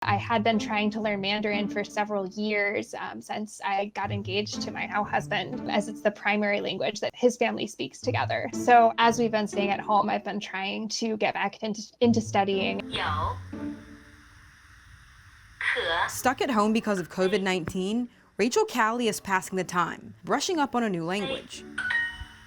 I had been trying to learn Mandarin for several years since I got engaged to my now husband, as it's the primary language that his family speaks together. So as we've been staying at home, I've been trying to get back into studying. Stuck at home because of COVID-19, Rachel Callie is passing the time, brushing up on a new language.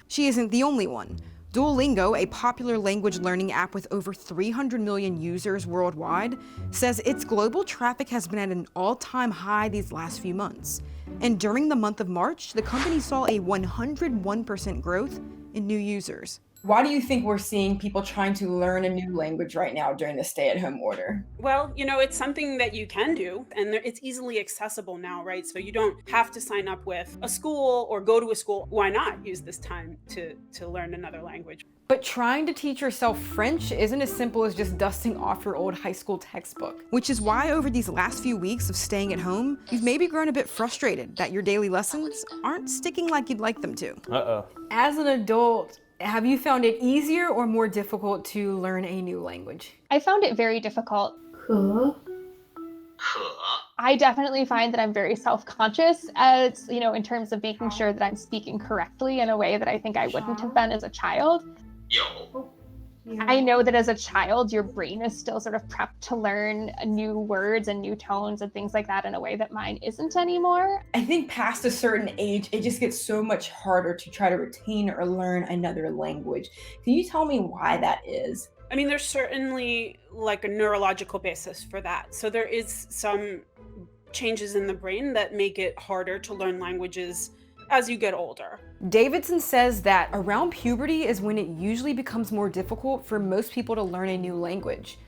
She isn't the only one. Duolingo, a popular language learning app with over 300 million users worldwide, says its global traffic has been at an all-time high these last few months. And during the month of March, the company saw a 101% growth in new users. Why do you think we're seeing people trying to learn a new language right now during the stay-at-home order? Well, it's something that you can do, and it's easily accessible now, right? So you don't have to sign up with a school or go to a school. Why not use this time to learn another language? But trying to teach yourself French isn't as simple as just dusting off your old high school textbook. Which is why over these last few weeks of staying at home, you've maybe grown a bit frustrated that your daily lessons aren't sticking like you'd like them to. As an adult, have you found it easier or more difficult to learn a new language? I found it very difficult. I definitely find that I'm very self-conscious as, in terms of making sure that I'm speaking correctly in a way that I think I wouldn't have been as a child. I know that as a child, your brain is still sort of prepped to learn new words and new tones and things like that in a way that mine isn't anymore. I think past a certain age, it just gets so much harder to try to retain or learn another language. Can you tell me why that is? I mean, there's certainly like a neurological basis for that. So there is some changes in the brain that make it harder to learn languages as you get older. Davidson says that around puberty is when it usually becomes more difficult for most people to learn a new language.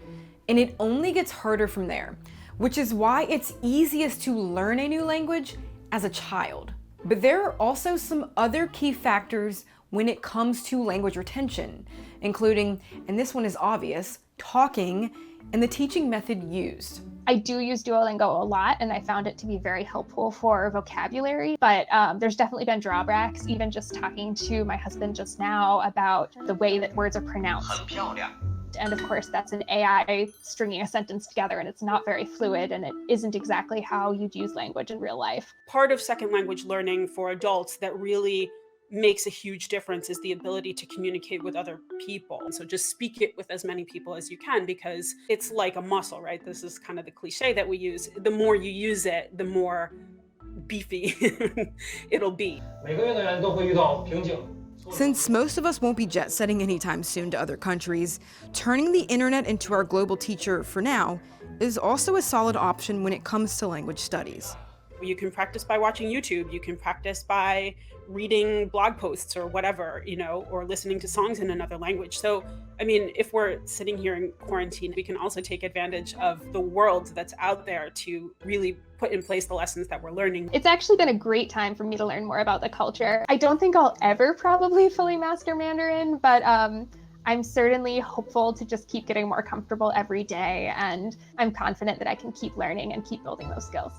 And it only gets harder from there, which is why it's easiest to learn a new language as a child. But there are also some other key factors when it comes to language retention, including, and this one is obvious, talking and the teaching method used. I do use Duolingo a lot, and I found it to be very helpful for vocabulary, but there's definitely been drawbacks, even just talking to my husband just now about the way that words are pronounced. And of course, that's an AI stringing a sentence together, and it's not very fluid, and it isn't exactly how you'd use language in real life. Part of second language learning for adults that really makes a huge difference is the ability to communicate with other people. And so just speak it with as many people as you can, because it's like a muscle, right? This is kind of the cliche that we use. The more you use it, the more beefy it'll be. Since most of us won't be jet setting anytime soon to other countries, turning the internet into our global teacher for now is also a solid option when it comes to language studies. You can practice by watching YouTube. You can practice by reading blog posts or whatever, or listening to songs in another language. So, I mean, if we're sitting here in quarantine, we can also take advantage of the world that's out there to really put in place the lessons that we're learning. It's actually been a great time for me to learn more about the culture. I don't think I'll ever probably fully master Mandarin, but I'm certainly hopeful to just keep getting more comfortable every day, and I'm confident that I can keep learning and keep building those skills.